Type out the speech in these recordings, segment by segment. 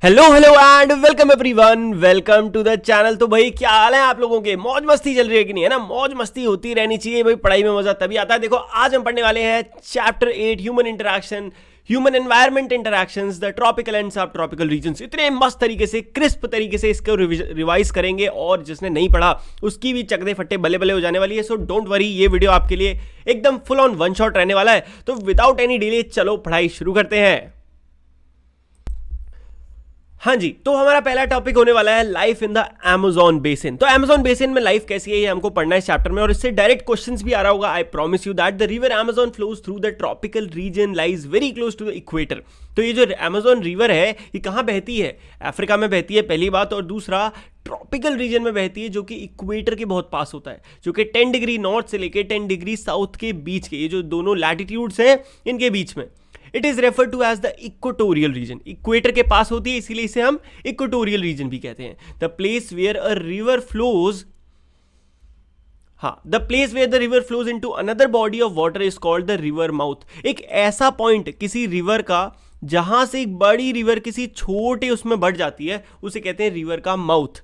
Hello hello and welcome everyone, welcome to the channel. तो भाई क्या हाल है आप लोगों के? मौज मस्ती चल रही है कि नहीं? है ना, मौज मस्ती होती रहनी चाहिए भाई। पढ़ाई में मजा तभी आता है। देखो आज हम पढ़ने वाले हैं chapter 8 human interaction, human environment interactions, the tropical and सब ट्रॉपिकल रीजन्स। इतने मस्त तरीके से, क्रिस्प तरीके से इसको रिवाइज करेंगे और जिसने नहीं पढ़ा उसकी भी चकदे फट्टे बल्ले बल्ले हो जाने वाली है। सो डोंट वरी, ये वीडियो आपके लिए एकदम फुल ऑन वन शॉट रहने वाला है। तो विदाउट एनी डिले चलो पढ़ाई शुरू करते हैं। हाँ जी, तो हमारा पहला टॉपिक होने वाला है life in the Amazon basin. तो अमेजोन बेसिन में लाइफ कैसी है ये हमको पढ़ना है इस चैप्टर में, और इससे डायरेक्ट क्वेश्चंस भी आ रहा होगा। I promise you that the river Amazon flows through the tropical region, lies very close to the equator. तो ये जो अमेजोन रिवर है ये कहाँ बहती है? अफ्रीका में बहती है, पहली बात। और दूसरा, ट्रॉपिकल रीजन में बहती है जो कि इक्वेटर के बहुत पास होता है, जो कि 10 डिग्री नॉर्थ से लेकर 10 डिग्री साउथ के बीच के, ये जो दोनों लैटिट्यूड्स हैं इनके बीच में। It is refer to as the equatorial region. Equator के पास होती है इसीलिए इसे हम इक्वेटोरियल रीजन भी कहते हैं। The place where a river flows, हाँ, the place where the river flows into another body of water is called the river mouth. एक ऐसा पॉइंट किसी रिवर का जहां से एक बड़ी रिवर किसी छोटे उसमें बढ़ जाती है उसे कहते हैं रिवर का mouth.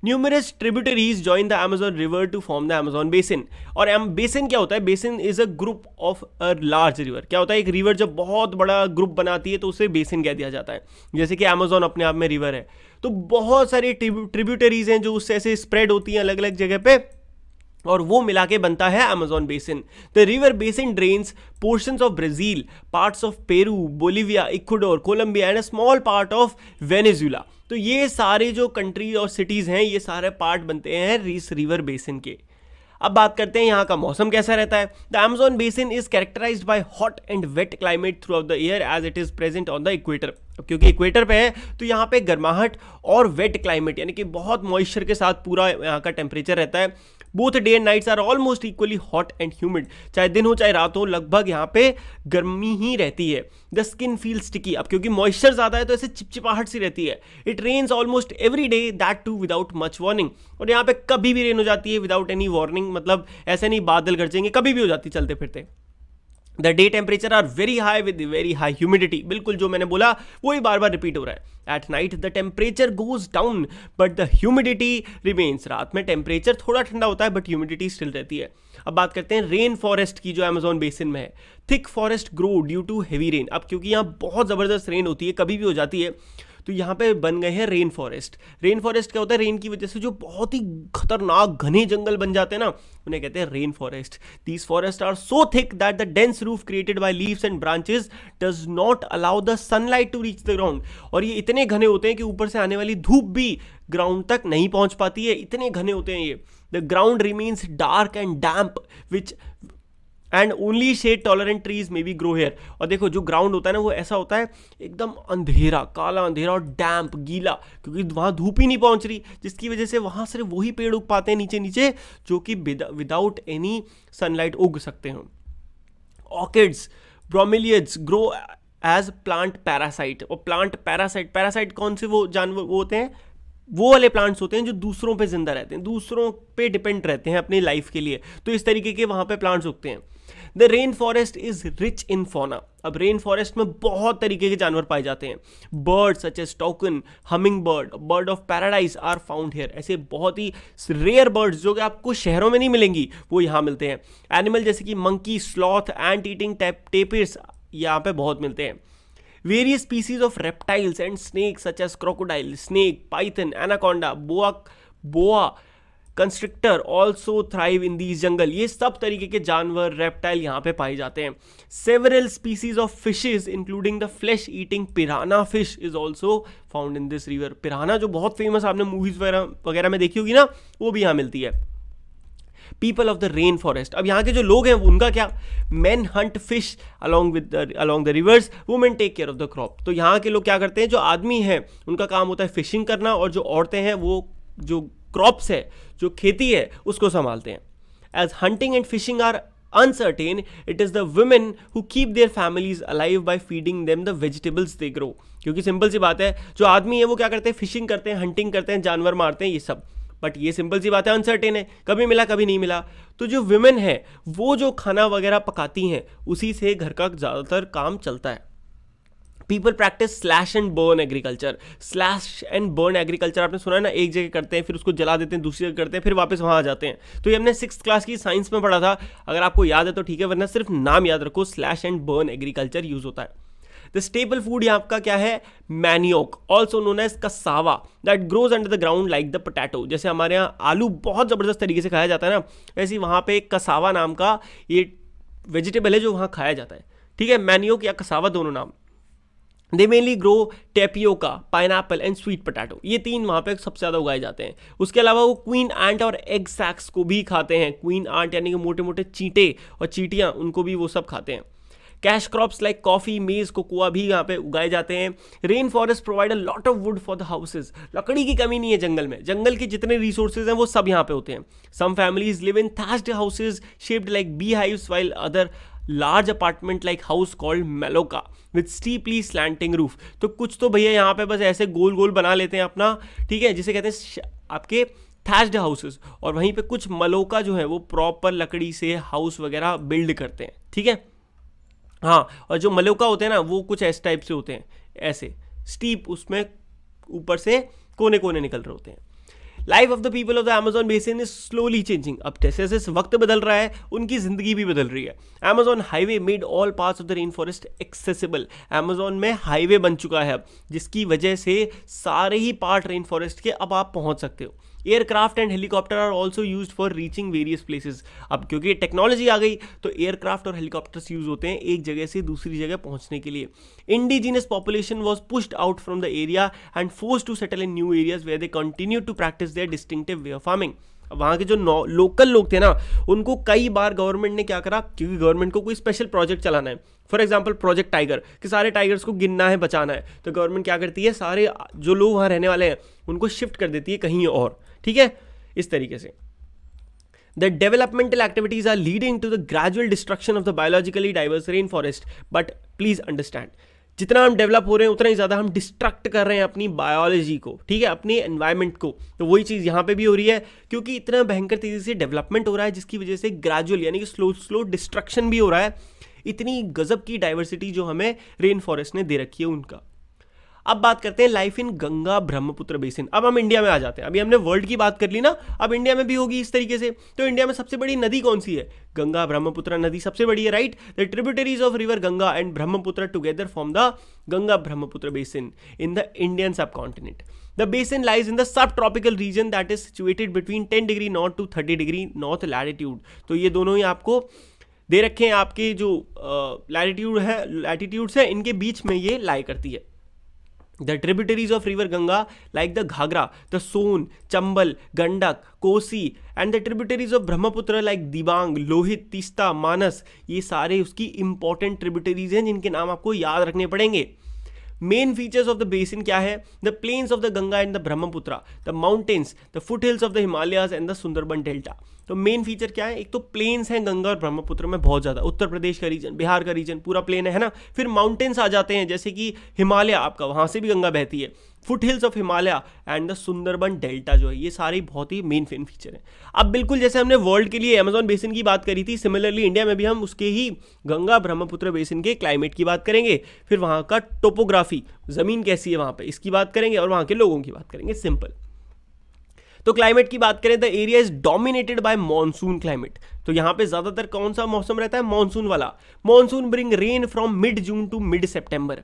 Numerous tributaries join the Amazon River to form the Amazon Basin। और बेसिन क्या होता है? Basin is a group of a large river. क्या होता है? एक रिवर जब बहुत बड़ा ग्रुप बनाती है तो उसे बेसिन कह दिया जाता है। जैसे कि अमेजोन अपने आप में रिवर है, तो बहुत सारी ट्रिब्यूटरीज हैं जो उससे ऐसे स्प्रेड होती हैं अलग अलग जगह पे, और वो मिला के बनता है Amazon basin. The river basin drains portions of Brazil, parts of Peru, Bolivia, Ecuador, Colombia and a small part of Venezuela. तो ये सारे जो कंट्री और सिटीज हैं ये सारे पार्ट बनते हैं इस रिवर बेसिन के। अब बात करते हैं यहाँ का मौसम कैसा रहता है। The Amazon basin is characterised by hot and wet climate throughout the year as it is present on the equator. क्योंकि इक्वेटर पे है तो यहाँ पे गर्माहट और वेट क्लाइमेट, यानी कि बहुत मॉइस्चर के साथ पूरा यहाँ का टेम्परेचर रहता है। Both day and nights are almost equally hot and humid. चाहे दिन हो चाहे रात हो, लगभग यहाँ पे गर्मी ही रहती है। द स्किन फील स्टिकी, अब क्योंकि मॉइस्चर ज्यादा है तो ऐसे चिपचिपाहट सी रहती है। It rains almost every day, that too without much warning. और यहाँ पे कभी भी रेन हो जाती है विदाउट एनी वार्निंग, मतलब ऐसे नहीं बादल गरजेंगे, कभी भी हो जाती चलते फिरते। The day temperature are very high with very high humidity. बिल्कुल जो मैंने बोला वही बार बार रिपीट हो रहा है। At night the temperature goes down but the humidity remains. रात में टेम्परेचर थोड़ा ठंडा होता है बट ह्यूमिडिटी स्टिल रहती है। अब बात करते हैं रेन फॉरेस्ट की जो अमेजोन बेसिन में है। Thick forest grow due to heavy rain. अब क्योंकि यहाँ बहुत ज़बरदस्त रेन होती है, कभी भी हो जाती है, तो यहाँ पे बन गए हैं रेन फॉरेस्ट। रेन फॉरेस्ट क्या होता है? रेन की वजह से जो बहुत ही खतरनाक घने जंगल बन जाते हैं ना, उन्हें कहते हैं rain forest. These forest are so thick that the dense roof created by leaves and branches does not allow the sunlight to reach the ground. और ये इतने घने होते हैं कि ऊपर से आने वाली धूप भी ग्राउंड तक नहीं पहुंच पाती है, इतने घने होते हैं ये। The ground remains dark and damp which and only shade tolerant trees may be grow here. और देखो जो ग्राउंड होता है ना वो ऐसा होता है एकदम अंधेरा, काला अंधेरा और डैम्प, गीला, क्योंकि वहाँ धूप ही नहीं पहुँच रही, जिसकी वजह से वहाँ सिर्फ वही पेड़ उग पाते हैं नीचे नीचे जो कि विदाउट एनी सनलाइट उग सकते हैं। Orchids, bromeliads grow as plant parasite. और प्लांट पैरासाइट, पैरासाइट कौन से वो जानवर वो होते हैं? वो वाले प्लांट्स होते हैं जो दूसरों पे जिंदा रहते हैं, दूसरों पे डिपेंड रहते हैं अपनी लाइफ के लिए। तो इस तरीके के वहाँ पे प्लांट्स उगते हैं। The rain forest is rich in fauna. अब रेन फॉरेस्ट में बहुत तरीके के जानवर पाए जाते हैं। Bird such as toucan, humming bird, bird of paradise are found here. ऐसे बहुत ही रेयर बर्ड्स जो कि आपको शहरों में नहीं मिलेंगी वो यहाँ मिलते हैं। एनिमल जैसे कि मंकी, स्लॉथ, एंट ईटिंग टेपिर्स यहाँ पे बहुत मिलते हैं। Various species of reptiles and snakes such as crocodile, snake, python, anaconda, boa constrictor also thrive in these jungle। ये सब तरीके के जानवर, रेप्टाइल यहाँ पे पाए जाते हैं। Several species of fishes including the flesh eating piranha fish is also found in this river। पिराना जो बहुत फेमस आपने मूवीज वगैरह में देखी होगी ना, वो भी यहाँ मिलती है। People of the rain forest, अब यहाँ के जो लोग हैं उनका क्या? Men hunt fish along the rivers, women take care of the crop. तो यहाँ के लोग क्या करते हैं? जो आदमी हैं उनका काम होता है फिशिंग करना, और जो औरतें हैं वो जो क्रॉप्स है, जो खेती है, उसको संभालते हैं। As hunting and fishing are uncertain, it is the women who keep their families alive by feeding them the vegetables they grow। क्योंकि सिंपल सी बात है, जो आदमी है वो क्या करते हैं? फिशिंग करते हैं, हंटिंग करते हैं, जानवर मारते हैं, ये सब। बट ये सिंपल सी बात है, अनसर्टेन है, कभी मिला कभी नहीं मिला। तो जो विमेन है वो जो खाना वगैरह पकाती हैं उसी से घर का ज़्यादातर काम चलता है। People practice slash and burn agriculture. Slash and burn agriculture आपने सुना है ना, एक जगह करते हैं फिर उसको जला देते हैं, दूसरी जगह करते हैं फिर वापस वहाँ आ जाते हैं। तो ये हमने 6th क्लास की साइंस में पढ़ा था, अगर आपको याद है तो ठीक है, वरना सिर्फ नाम याद रखो, slash and burn agriculture use होता है। द स्टेपल फूड यहाँ का क्या है, manioc, also known as cassava, that grows under the ground like the potato. जैसे हमारे यहाँ आलू बहुत जबरदस्त तरीके से खाया जाता है ना, ऐसे वहाँ पे एक कसावा नाम का ये वेजिटेबल है जो वहाँ खाया जाता है, ठीक है, मैनियोक या कसावा दोनों नाम। दे mainly grow tapioca, pineapple and sweet potato, ये 3 वहाँ पे सबसे ज़्यादा उगाए जाते हैं। उसके अलावा वो क्वीन आंट और एग सैक्स को भी खाते हैं। क्वीन आंट यानी कि मोटे मोटे चींटे और चींटियाँ, उनको भी वो सब खाते हैं। कैश क्रॉप्स लाइक कॉफी, मेज, कोकोआ भी यहाँ पे उगाए जाते हैं। Rain forest provide a lot of would for the houses, लकड़ी की कमी नहीं है जंगल में, जंगल के जितने रिसोर्सेज हैं वो सब यहाँ पे होते हैं। Some families live in thatched houses shaped like bee hives, while other large apartment like house called maloca with steeply slanting roof. तो कुछ तो भैया यहाँ पे बस ऐसे गोल गोल बना लेते हैं अपना, ठीक है, जिसे कहते हैं आपके थैच्ड हाउसेस, और वहीं पे कुछ मलोका जो है वो प्रॉपर लकड़ी से हाउस वगैरह बिल्ड करते हैं, ठीक है। हाँ, और जो मलोका होते हैं ना वो कुछ ऐसे टाइप से होते हैं, ऐसे स्टीप, उसमें ऊपर से कोने कोने निकल रहे होते हैं। Life of the people of the Amazon basin is slowly changing. अब जैसे जैसे वक्त बदल रहा है उनकी जिंदगी भी बदल रही है। Amazon highway made all parts of the rain forest accessible. Amazon में हाईवे बन चुका है अब, जिसकी वजह से सारे ही पार्ट रेन फॉरेस्ट के अब आप पहुंच सकते हो। Aircraft and helicopter are also use for reaching various places. अब क्योंकि टेक्नोलॉजी आ गई तो एयरक्राफ्ट और हेलीकॉप्टर्स यूज होते हैं एक जगह से दूसरी जगह पहुंचने के लिए। Indigenous population was pushed out from the area and forced to settle in new areas where they continue to practice their distinctive way of farming. वहाँ के जो लोकल लोग थे ना, उनको कई बार गवर्नमेंट ने क्या करा, क्योंकि गवर्नमेंट को कोई स्पेशल प्रोजेक्ट चलाना है, फॉर एग्जांपल प्रोजेक्ट टाइगर, कि सारे टाइगर्स को गिनना है, बचाना है, तो गवर्नमेंट क्या करती है, सारे जो लोग वहाँ रहने वाले हैं उनको शिफ्ट कर देती है कहीं और, ठीक है, इस तरीके से। The developmental activities are leading to the gradual destruction of the biologically diverse rainforest. But please understand, जितना हम डेवलप हो रहे हैं उतना ही ज़्यादा हम डिस्ट्रक्ट कर रहे हैं अपनी बायोलॉजी को, ठीक है, अपनी एनवायरनमेंट को। तो वही चीज़ यहाँ पे भी हो रही है, क्योंकि इतना भयंकर तेज़ी से डेवलपमेंट हो रहा है जिसकी वजह से ग्रेजुअल यानी कि स्लो स्लो डिस्ट्रक्शन भी हो रहा है। इतनी गजब की डाइवर्सिटी जो हमें रेन फॉरेस्ट ने दे रखी है उनका। अब बात करते हैं life in Ganga Brahmaputra basin. अब हम इंडिया में आ जाते हैं। अभी हमने वर्ल्ड की बात कर ली ना, अब इंडिया में भी होगी इस तरीके से। तो इंडिया में सबसे बड़ी नदी कौन सी है? गंगा ब्रह्मपुत्र नदी सबसे बड़ी है, right. The tributaries of river Ganga and Brahmaputra together form the Ganga Brahmaputra basin in the Indian सब continent. The basin lies in the subtropical region that is situated between 10 degree north to 30 degree north latitude. तो ये दोनों ही आपको दे रखे हैं, आपके जो latitudes है इनके बीच में ये लाई करती है। The tributaries of river Ganga like the Ghagra, the Son, Chambal, Gandak, Kosi and the tributaries of Brahmaputra like Dibang, Lohit, Tista, Manas, ये सारे उसकी important tributaries हैं जिनके नाम आपको याद रखने पड़ेंगे। Main features of the basin क्या है? The plains of the Ganga and the Brahmaputra, the mountains, the foot hills of the Himalayas and the Sundarban delta. तो मेन फीचर क्या है? एक तो प्लेन्स हैं गंगा और ब्रह्मपुत्र में बहुत ज़्यादा, उत्तर प्रदेश का रीजन, बिहार का रीजन पूरा प्लेन है ना। फिर माउंटेन्स आ जाते हैं, जैसे कि हिमालय आपका, वहाँ से भी गंगा बहती है, foot hills of Himalaya and the Sundarban delta जो है, ये सारे बहुत ही मेन फीचर हैं। अब बिल्कुल जैसे हमने वर्ल्ड के लिए अमेजॉन बेसिन की बात करी थी, सिमिलरली इंडिया में भी हम उसके ही गंगा ब्रह्मपुत्र बेसिन के क्लाइमेट की बात करेंगे, फिर वहाँ का टोपोग्राफी, ज़मीन कैसी है वहाँ पे, इसकी बात करेंगे, और वहाँ के लोगों की बात करेंगे। सिंपल। तो क्लाइमेट की बात करें, the area is dominated by monsoon climate. तो यहाँ पे ज़्यादातर कौन सा मौसम रहता है? मॉनसून वाला। Monsoon bring rain from mid June to mid September.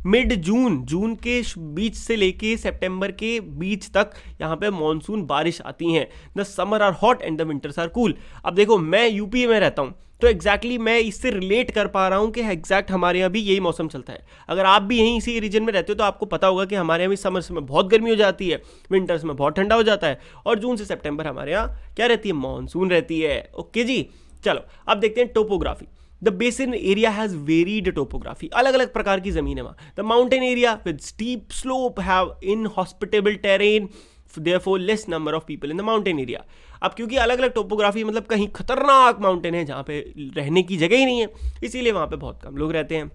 Mid June के बीच से लेके सितंबर के बीच तक यहाँ पे मॉनसून बारिश आती हैं। The summer are hot and the winters are cool. अब देखो, मैं यूपी में रहता हूँ तो एग्जैक्टली मैं इससे रिलेट कर पा रहा हूँ कि एग्जैक्ट हमारे यहाँ भी यही मौसम चलता है। अगर आप भी यहीं इसी रीजन में रहते हो तो आपको पता होगा कि हमारे यहाँ भी समर्स में बहुत गर्मी हो जाती है, विंटर्स में बहुत ठंडा हो जाता है, और जून से सितंबर हमारे यहाँ क्या रहती है? मॉनसून रहती है। ओके जी, चलो अब देखते हैं topography. The basin area has varied topography, अलग अलग प्रकार की जमीन है वहाँ। The mountain area with steep slope have inhospitable terrain, therefore less number of people in the mountain area। अब क्योंकि अलग अलग टोपोग्राफी, मतलब कहीं खतरनाक माउंटेन है जहाँ पे रहने की जगह ही नहीं है, इसीलिए वहाँ पे बहुत कम लोग रहते हैं।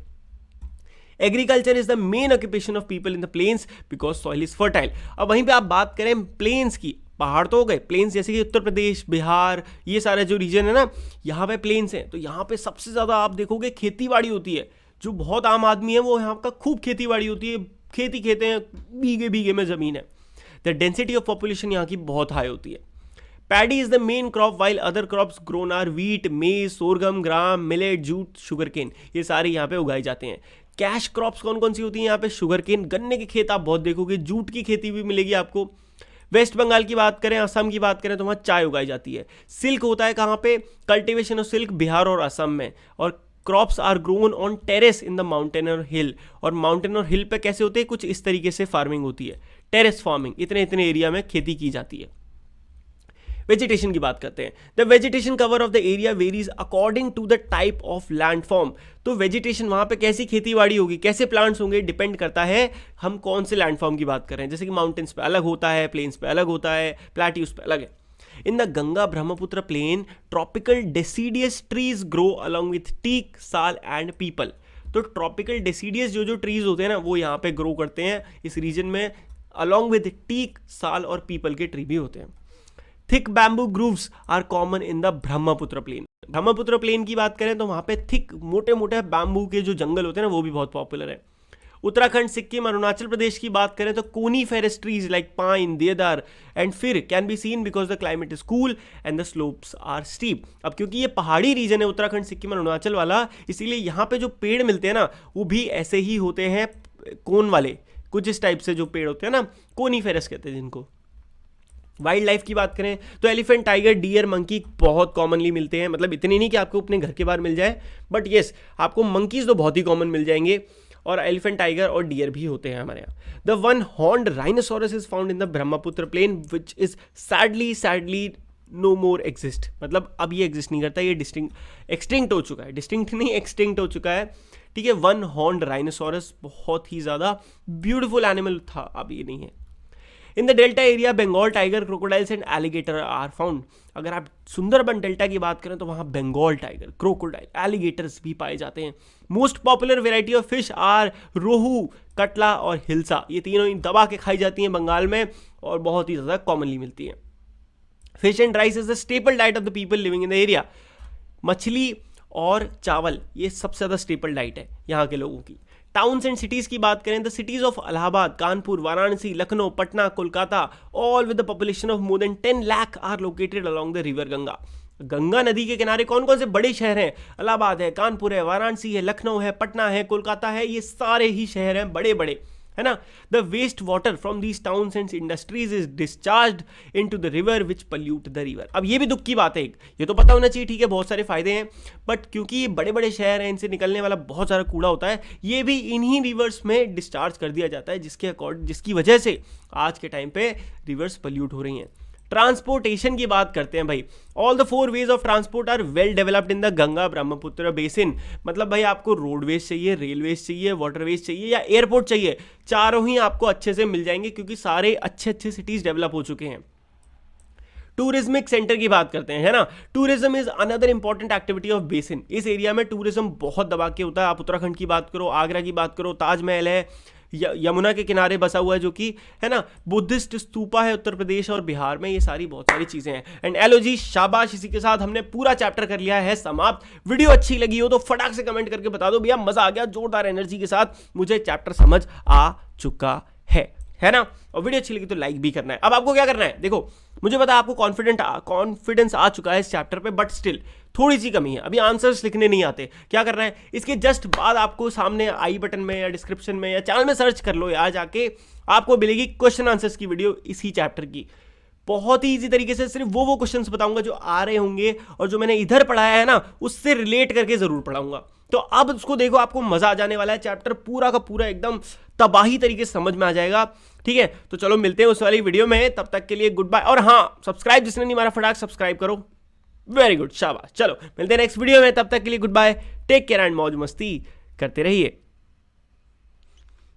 Agriculture is the main occupation of people in the plains because soil is fertile. अब वहीं पे आप बात करें प्लेन्स की, पहाड़ तो हो गए, प्लेन्स जैसे कि उत्तर प्रदेश, बिहार, ये सारे जो रीजन है ना, यहाँ पे प्लेन्स हैं, तो यहाँ पे सबसे ज़्यादा आप देखोगे खेती बाड़ी होती है। जो बहुत आम आदमी है वो यहाँ का खूब खेती बाड़ी होती है, खेती खेते हैं, बीघे बीघे में ज़मीन है। द डेंसिटी ऑफ पॉपुलेशन यहाँ की बहुत हाई होती है। Paddy is the main crop while other crops grown are wheat, maize, sorghum, gram, millet, jute, sugar cane, ये सारे यहाँ पे उगाए जाते हैं। कैश क्रॉप्स कौन कौन सी होती हैं यहाँ पे? शुगर केन, गन्ने के खेत आप बहुत देखोगे, जूट की खेती भी मिलेगी आपको। वेस्ट बंगाल की बात करें, असम की बात करें तो वहाँ चाय उगाई जाती है। सिल्क होता है कहाँ पे? कल्टिवेशन ऑफ सिल्क बिहार और असम में। और crops are grown on terrace in the mountain और हिल, और माउंटेन और हिल पे कैसे होते हैं? कुछ इस तरीके से फार्मिंग होती है, टेरेस फार्मिंग, इतने इतने एरिया में खेती की जाती है। वेजिटेशन की बात करते हैं। The vegetation cover of the area varies according to the type of landform. तो वेजिटेशन वहां पे कैसी खेतीबाड़ी होगी, कैसे प्लांट्स होंगे, डिपेंड करता है हम कौन से लैंडफॉर्म की बात कर रहे हैं। जैसे कि माउंटेन्स पे अलग होता है, प्लेन्स पे अलग होता है, प्लेट्यूज पे अलग है। In the Ganga Brahmaputra plain tropical deciduous trees grow along with teak, sal and peepal. तो ट्रॉपिकल डेसीडियस जो ट्रीज होते हैं ना वो यहाँ पे ग्रो करते हैं इस रीजन में, अलॉन्ग विथ टीक, साल और पीपल के ट्री भी होते हैं। Thick bamboo groves are common in the Brahmaputra plain. Brahmaputra plain की बात करें तो वहाँ पे थिक मोटे मोटे बैम्बू के जो जंगल होते हैं ना वो भी बहुत पॉपुलर है। उत्तराखंड, सिक्किम, अरुणाचल प्रदेश की बात करें तो coniferous trees like pine, deodar and fir can be seen because the climate is cool and the slopes are steep. अब क्योंकि ये पहाड़ी रीजन है उत्तराखंड, सिक्किम, अरुणाचल वाला, इसीलिए यहाँ पे जो पेड़ मिलते हैं ना वो भी ऐसे ही होते हैं, कोन वाले, कुछ इस टाइप से जो पेड़ होते हैं ना, कोनीफेरस कहते हैं जिनको। वाइल्ड लाइफ की बात करें तो एलिफेंट, टाइगर, डियर, मंकी बहुत कॉमनली मिलते हैं। मतलब इतने नहीं कि आपको अपने घर के बाहर मिल जाए, बट येस आपको मंकीज तो बहुत ही कॉमन मिल जाएंगे, और एलिफेंट, टाइगर और डियर भी होते हैं हमारे यहाँ। The one horned rhinoceros is found in the Brahmaputra plain which is sadly no more exist. मतलब अब ये एग्जिस्ट नहीं करता, ये एक्सटिंक्ट हो चुका है, डिस्टिंक्ट नहीं एक्सटिंक्ट हो चुका है, ठीक है। वन हॉर्न्ड राइनोसोरस बहुत ही ज़्यादा ब्यूटीफुल एनिमल था, अब ये नहीं है। In the delta area Bengal tiger, crocodiles and alligator are found. अगर आप सुंदरबन डेल्टा की बात करें तो वहाँ बंगाल टाइगर, क्रोकोडाइल, एलिगेटर्स भी पाए जाते हैं। Most popular variety of fish are rohu, catla और हिल्सा। ये तीनों ही दबा के खाई जाती हैं बंगाल में और बहुत ही ज़्यादा कॉमनली मिलती हैं। Fish and rice is the staple diet of the people living in the area. मछली और चावल ये सबसे ज़्यादा स्टेपल डाइट है यहाँ के लोगों की। टाउन्स एंड सिटीज की बात करें, the cities of Allahabad, Kanpur, Varanasi, Lucknow, Patna, Kolkata, all with the population of more than 10 lakh are located along the river Ganga. Ganga नदी के किनारे कौन कौन से बड़े शहर हैं? इलाहाबाद है, कानपुर है, वाराणसी है, लखनऊ है, पटना है, कोलकाता है, ये सारे ही शहर हैं बड़े बड़े, है ना। The waste water from these towns and industries is discharge in to the river which pollute the river. अब ये भी दुख की बात है, ये तो पता होना चाहिए, ठीक है, बहुत सारे फायदे हैं, बट क्योंकि ये बड़े बड़े शहर हैं, इनसे निकलने वाला बहुत सारा कूड़ा होता है, ये भी इन्हीं रिवर्स में डिस्चार्ज कर दिया जाता है, जिसकी वजह से आज के टाइम पे रिवर्स पल्यूट हो रही हैं। ट्रांसपोर्टेशन की बात करते हैं भाई। All the 4 ways of transport are well developed in the Ganga Brahmaputra basin. मतलब भाई आपको रोडवेज चाहिए, रेलवेज चाहिए, वाटरवेज चाहिए या एयरपोर्ट चाहिए, चारों ही आपको अच्छे से मिल जाएंगे क्योंकि सारे अच्छे अच्छे सिटीज डेवलप हो चुके हैं। टूरिज्मिक सेंटर की बात करते हैं, है ना। Tourism is another important activity of basin. इस एरिया में टूरिज्म बहुत दबा के होता है। आप उत्तराखंड की बात करो, आगरा की बात करो, ताजमहल है, यमुना के किनारे बसा हुआ है जो कि, है ना, बुद्धिस्ट स्तूपा है उत्तर प्रदेश और बिहार में, ये सारी बहुत सारी चीजें हैं। एंड एलो जी, शाबाश, इसी के साथ हमने पूरा चैप्टर कर लिया है समाप्त। वीडियो अच्छी लगी हो तो फटाक से कमेंट करके बता दो भैया मजा आ गया, जोरदार एनर्जी के साथ मुझे चैप्टर समझ आ चुका है ना। और वीडियो अच्छी लगी तो लाइक भी करना है। अब आपको क्या करना है, देखो मुझे पता है आपको कॉन्फिडेंस आ चुका है इस चैप्टर पे, बट स्टिल थोड़ी सी कमी है, अभी आंसर्स लिखने नहीं आते। क्या करना है, इसके जस्ट बाद आपको सामने आई बटन में या डिस्क्रिप्शन में या चैनल में सर्च कर लो, यहाँ जाके आपको मिलेगी क्वेश्चन आंसर्स की वीडियो इसी चैप्टर की। बहुत ही इजी तरीके से सिर्फ वो क्वेश्चंस बताऊंगा जो आ रहे होंगे और जो मैंने इधर पढ़ाया है ना उससे रिलेट करके जरूर पढ़ाऊंगा। तो अब उसको देखो, आपको मजा आ जाने वाला है, चैप्टर पूरा का पूरा एकदम तबाही तरीके से समझ में आ जाएगा, ठीक है। तो चलो मिलते हैं उस वाली वीडियो में, तब तक के लिए गुड बाय। और हाँ, सब्सक्राइब जिसने नहीं मारा फटाक सब्सक्राइब करो, वेरी गुड, शाबाश। चलो मिलते हैं नेक्स्ट वीडियो में, तब तक के लिए good bye, take care and मौज मस्ती करते रहिए।